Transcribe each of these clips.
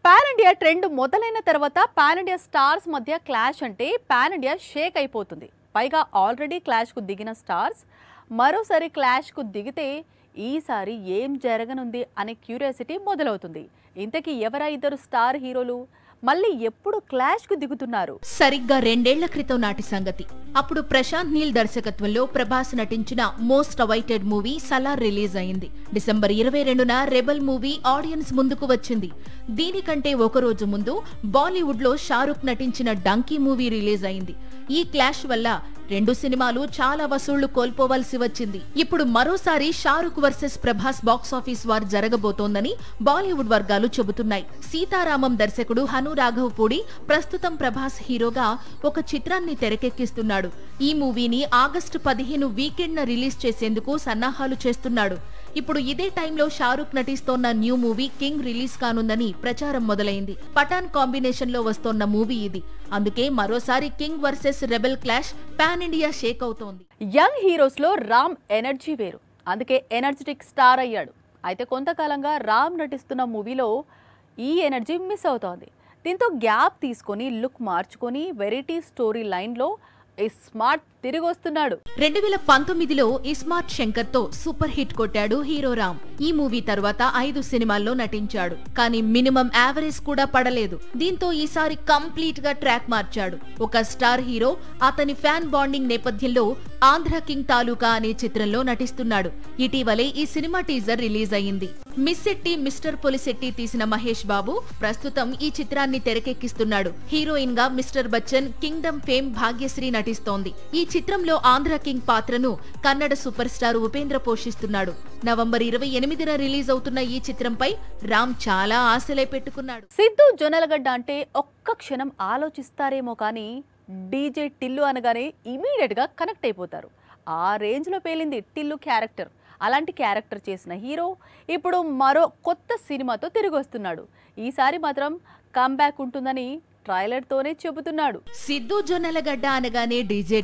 Pan India trend మొదలైన తర్వాత pan India stars మధ్య క్లాష్ అంటే పాన్ ఇండియా షేక్ అయిపోతుంది. పైగా ఆల్రెడీ క్లాష్కు దిగిన స్టార్స్ మరోసారి క్లాష్కు దిగితే ఈసారి ఏం జరగనుంది అనే క్యూరియాసిటీ మొదలవుతుంది. ఇంతకీ ఎవరా ఇద్దరు స్టార్ హీరోలు? మళ్ళీ ఎప్పుడు క్లాష్కు దిగుతున్నారు? సరిగ్గా 2 ఏళ్ల క్రితం నాటి సంగతి. అప్పుడు ప్రశాంత్ నీల్ దర్శకత్వంలో ప్రభాస్ నటించిన most awaited movie Salaar release అయింది. డిసెంబర్ 22న రెబల్ మూవీ ఆడియన్స్ ముందుకు వచ్చింది. దీనికంటే ఒకరోజు ముందు బాలీవుడ్ లో షారుఖ్ నటించిన డంకీ మూవీ రిలీజ్ అయింది. ఈ క్లాష్ వల్ల 2 సినిమాలు చాలా వసూళ్లు కోల్పోవలసి వచ్చింది. ఇప్పుడు మరోసారి Shahrukh versus Prabhas box office war జరగబోతోందని బాలీవుడ్ వర్గాలు చెబుతున్నాయి. సీతారామం దర్శకుడు హను రాఘవ్ పూడి ప్రస్తుతం ప్రభాస్ హీరోగా ఒక చిత్రాన్ని తెరకెక్కిస్తున్నాడు. ఈ మూవీని ఆగస్టు 15 వీకెండ్ న రిలీజ్ చేసేందుకు సన్నాహాలు చేస్తున్నాడు. ఇప్పుడు ఇదే టైంలో షారుఖ్ నటిస్తోన్న న్యూ మూవీ కింగ్ రిలీజ్ కానుందని ప్రచారం మొదలైంది. పఠాన్ కాంబినేషన్ లో వస్తోన్న మూవీ ఇది. అందుకే మరోసారి King versus Rebel clash pan India shake అవుతోంది. యంగ్ హీరోస్ లో రామ్ ఎనర్జీ వేరు, అందుకే ఎనర్జెటిక్ స్టార్ అయ్యాడు. అయితే కొంతకాలంగా రామ్ నటిస్తున్న మూవీలో ఈ ఎనర్జీ మిస్ అవుతోంది. దీంతో గ్యాప్ తీసుకొని లుక్ మార్చుకొని వెరైటీ స్టోరీ లైన్ లో స్మార్ట్ తిరిగి వస్తున్నాడు. 2019లో ఇస్మార్ట్ శంకర్ తో సూపర్ హిట్ కొట్టాడు హీరో రామ్. ఈ మూవీ తర్వాత 5 సినిమాల్లో నటించాడు. కానీ మినిమం యావరేజ్ కూడా పడలేదు. దీంతో ఈసారి కంప్లీట్ గా ట్రాక్ మార్చాడు. ఒక స్టార్ హీరో అతని ఫ్యాన్ బాండింగ్ నేపథ్యంలో ఆంధ్ర కింగ్ తాలూకా అనే చిత్రంలో నటిస్తున్నాడు. ఇటీవలే ఈ సినిమా టీజర్ రిలీజ్ అయింది. మిస్ శెట్టి మిస్టర్ పొలిశెట్టి తీసిన మహేష్ బాబు ప్రస్తుతం ఈ చిత్రాన్ని తెరకెక్కిస్తున్నాడు. హీరోయిన్ గా Mister Bachchan, Kingdom fame Bhagyashri నటిస్తోంది. ఈ చిత్రంలో ఆంధ్ర కింగ్ పాత్రను కన్నడ సూపర్ స్టార్ ఉపేంద్ర పోషిస్తున్నాడు. నవంబర్ 28న రిలీజ్ అవుతున్న ఈ చిత్రంపై రామ్ చాలా ఆశలే పెట్టుకున్నాడు. సిద్ధు జొన్నలగడ్డ అంటే ఒక్క క్షణం ఆలోచిస్తారేమో కానీ డీజే టిల్లు అనగానే ఇమీడియట్ గా కనెక్ట్ అయిపోతారు. ఆ రేంజ్ లో పేలింది టిల్లు క్యారెక్టర్. అలాంటి క్యారెక్టర్ చేసిన హీరో ఇప్పుడు మరో కొత్త సినిమాతో తిరిగి వస్తున్నాడు. ఈసారి మాత్రం కమ్బ్యాక్ ఉంటుందని ట్రైలర్ తోనే చెబుతున్నాడు. సిద్ధు జొన్నలగడ్డ అనగానే డీజే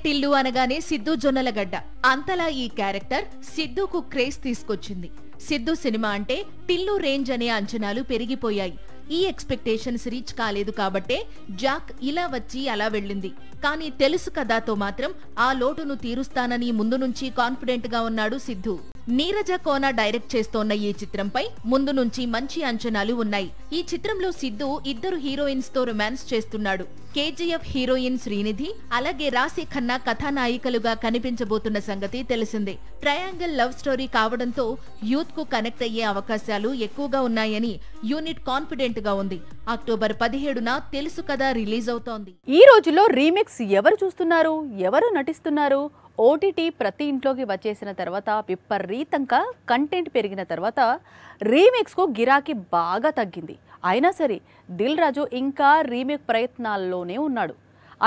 టిల్లు అనగానే సిద్ధు జొన్నలగడ్డ. అంతలా ఈ క్యారెక్టర్ సిద్ధుకు క్రేజ్ తీసుకొచ్చింది. సిద్ధు సినిమా అంటే టిల్లు రేంజ్ అనే అంచనాలు పెరిగిపోయాయి. ఈ ఎక్స్పెక్టేషన్స్ రీచ్ కాలేదు కాబట్టే జాక్ ఇలా వచ్చి అలా వెళ్ళింది. కానీ తెలుసు కథతో మాత్రం ఆ లోటును తీరుస్తానని ముందు నుంచి కాన్ఫిడెంట్ గా ఉన్నాడు సిద్ధు. నీరజ కోన డైరెక్ట్ చేస్తోన్న ఈ చిత్రంపై ముందు నుంచి మంచి అంచనాలు ఉన్నాయి. ఈ చిత్రంలో సిద్ధు 2 హీరోయిన్స్ తో రొమాన్స్ చేస్తున్నాడు. కేజీఎఫ్ హీరోయిన్ శ్రీనిధి, అలాగే రాశి ఖన్నా కథానాయికలుగా కనిపించబోతున్న సంగతి తెలిసిందే. ట్రయాంగిల్ లవ్ స్టోరీ కావడంతో యూత్ కు కనెక్ట్ అయ్యే అవకాశాలు ఎక్కువగా ఉన్నాయని యూనిట్ కాన్ఫిడెంట్ గా ఉంది. అక్టోబర్ 17న తెలుసు కదా రిలీజ్ అవుతోంది. ఈ రోజుల్లో రీమిక్స్ ఎవరు చూస్తున్నారు, ఎవరు నటిస్తున్నారు? ఓటీటీ ప్రతి ఇంట్లోకి వచ్చేసిన తర్వాత విపరీతంగా కంటెంట్ పెరిగిన తర్వాత రీమేక్స్ కు గిరాకీ బాగా తగ్గింది. అయినా సరే దిల్ రాజు ఇంకా రీమేక్ ప్రయత్నాల్లోనే ఉన్నాడు.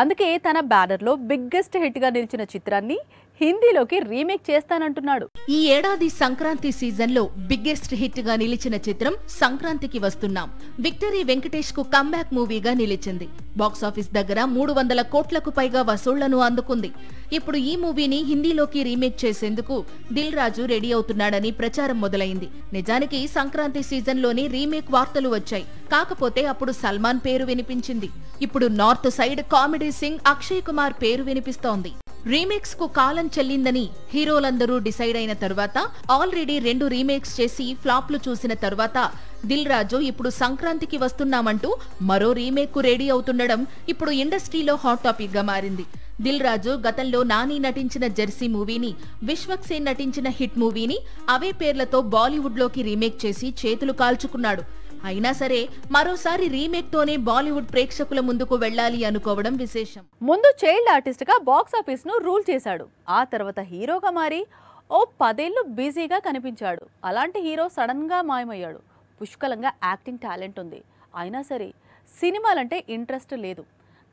అందుకే తన బ్యానర్లో బిగ్గెస్ట్ హిట్ గా నిలిచిన చిత్రాన్ని హిందీలోకి రీమేక్ చేస్తానంటున్నాడు. ఈ ఏడాది సంక్రాంతి సీజన్ లో బిగ్గెస్ట్ హిట్ గా నిలిచిన చిత్రం సంక్రాంతికి వస్తున్నాం. విక్టరీ వెంకటేష్ కు కంబ్యాక్ మూవీగా నిలిచింది. బాక్సాఫీస్ దగ్గర 300 కోట్లకు పైగా వసూళ్లను అందుకుంది. ఇప్పుడు ఈ మూవీని హిందీలోకి రీమేక్ చేసేందుకు దిల్ రాజు రెడీ అవుతున్నాడని ప్రచారం మొదలైంది. నిజానికి సంక్రాంతి సీజన్ లోనే రీమేక్ వార్తలు వచ్చాయి. కాకపోతే అప్పుడు సల్మాన్ పేరు వినిపించింది. ఇప్పుడు north side comedy Singh Akshay Kumar పేరు వినిపిస్తోంది. రీమేక్స్ కు కాలం చెల్లిందని హీరోలందరూ డిసైడ్ అయిన తర్వాత ఆల్రెడీ 2 రీమేక్స్ చేసి ఫ్లాప్లు చూసిన తర్వాత దిల్ రాజు ఇప్పుడు సంక్రాంతికి వస్తున్నామంటూ మరో రీమేక్ కు రెడీ అవుతుండడం ఇప్పుడు ఇండస్ట్రీలో హాట్ టాపిక్ గా మారింది. దిల్ రాజు గతంలో నాని నటించిన జెర్సీ మూవీని, విశ్వక్ సేన్ నటించిన హిట్ మూవీని అవే పేర్లతో బాలీవుడ్ లోకి రీమేక్ చేసి చేతులు కాల్చుకున్నాడు. అయినా సరే మరోసారి రీమేక్ తోనే బాలీవుడ్ ప్రేక్షకుల ముందుకు వెళ్లాలి అనుకోవడం విశేషం. ముందు చైల్డ్ ఆర్టిస్ట్ గా బాక్సాఫీస్ ను రూల్ చేశాడు. ఆ తర్వాత హీరోగా మారి ఓ 10 ఏళ్లు బిజీగా కనిపించాడు. అలాంటి హీరో సడన్ గా మాయమయ్యాడు. పుష్కలంగా యాక్టింగ్ టాలెంట్ ఉంది. అయినా సరే సినిమాలంటే ఇంట్రెస్ట్ లేదు.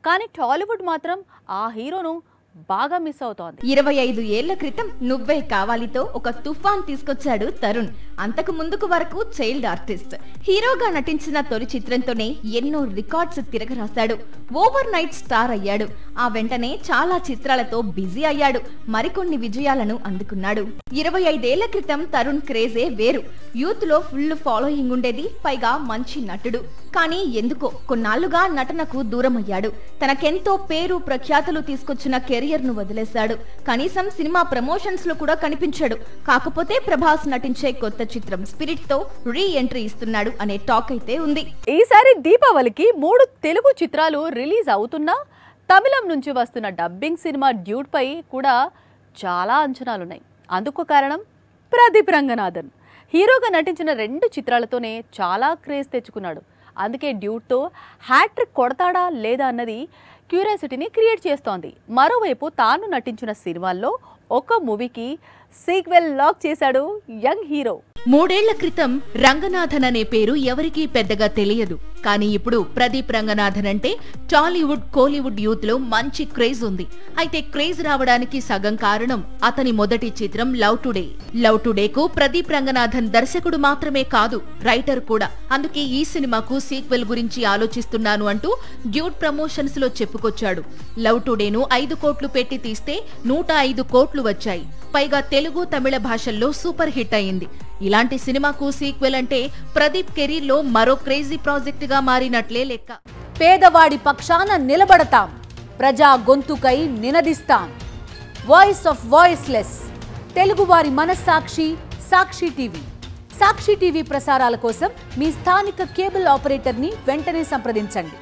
కానీ టాలీవుడ్ మాత్రం ఆ హీరోను బాగా మిస్ అవుతోంది. 25 ఏళ్ల క్రితం నువ్వే కావాలితో ఒక తుఫాన్ తీసుకొచ్చాడు తరుణ్. అంతకు ముందుకు వరకు చైల్డ్ ఆర్టిస్ట్. హీరోగా నటించిన తొలి చిత్రంతోనే ఎన్నో రికార్డ్స్ తిరగరాశాడు. ఓవర్ నైట్ స్టార్ అయ్యాడు. ఆ వెంటనే చాలా చిత్రాలతో బిజీ అయ్యాడు. మరికొన్ని విజయాలను అందుకున్నాడు. 25 ఏళ్ల క్రితం తరుణ్ క్రేజే వేరు. యూత్ లో ఫుల్ ఫాలోయింగ్ ఉండేది. పైగా మంచి నటుడు. కానీ ఎందుకో కొన్నాళ్లుగా నటనకు దూరం అయ్యాడు. తనకెంతో పేరు ప్రఖ్యాతులు తీసుకొచ్చిన కెరియర్ ను వదిలేశాడు. కనీసం సినిమా ప్రమోషన్స్ లో కూడా కనిపించాడు. కాకపోతే ప్రభాస్ నటించే కొత్త చిత్రం స్పిరిట్ తో రీ ఎంట్రీ ఇస్తున్నాడు అనే టాక్ అయితే ఉంది. ఈసారి దీపావళికి 3 తెలుగు చిత్రాలు రిలీజ్ అవుతున్నా తమిళం నుంచి వస్తున్న డబ్బింగ్ సినిమా డ్యూట్ పై కూడా చాలా అంచనాలున్నాయి. అందుకు కారణం ప్రదీప్ రంగనాథన్. హీరోగా నటించిన 2 చిత్రాలతోనే చాలా క్రేజ్ తెచ్చుకున్నాడు. అందుకే డ్యూట్తో హ్యాట్రిక్ కొడతాడా లేదా అన్నది క్యూరియాసిటీని క్రియేట్ చేస్తోంది. మరోవైపు తాను నటించిన సినిమాల్లో ఒక మూవీకి సీక్వెల్ లాక్ చేశాడు యంగ్ హీరో. 3 ఏళ్ల క్రితం రంగనాథన్ అనే పేరు ఎవరికీ పెద్దగా తెలియదు. కానీ ఇప్పుడు ప్రదీప్ రంగనాథన్ అంటే టాలీవుడ్, కోలీవుడ్ యూత్ లో మంచి క్రేజ్ ఉంది. అయితే క్రేజ్ రావడానికి సగం కారణం అతని మొదటి చిత్రం లవ్ టుడే. లవ్ టుడేకు ప్రదీప్ రంగనాథన్ దర్శకుడు మాత్రమే కాదు, రైటర్ కూడా. అందుకే ఈ సినిమాకు సీక్వెల్ గురించి ఆలోచిస్తున్నాను అంటూ డ్యూట్ ప్రమోషన్స్ లో చెప్పుకొచ్చాడు. లవ్ టుడేను 5 కోట్లు పెట్టి తీస్తే 105 కోట్లు వచ్చాయి. పైగా తెలుగు, తమిళ భాషల్లో సూపర్ హిట్ అయింది. ఇలాంటి సినిమాకు సీక్వెల్ అంటే ప్రదీప్ కెరీర్ లో మరో క్రేజీ ప్రాజెక్ట్ గా మారినట్లే లెక్క. పేదవాడి పక్షాన నిలబడతాం, ప్రజా గొంతుకై నినదిస్తాం. వాయిస్ ఆఫ్ వాయిస్లెస్, తెలుగువారి మనస్సాక్షి సాక్షి టీవీ. సాక్షి టీవీ ప్రసారాల కోసం మీ స్థానిక కేబుల్ ఆపరేటర్ని వెంటనే సంప్రదించండి.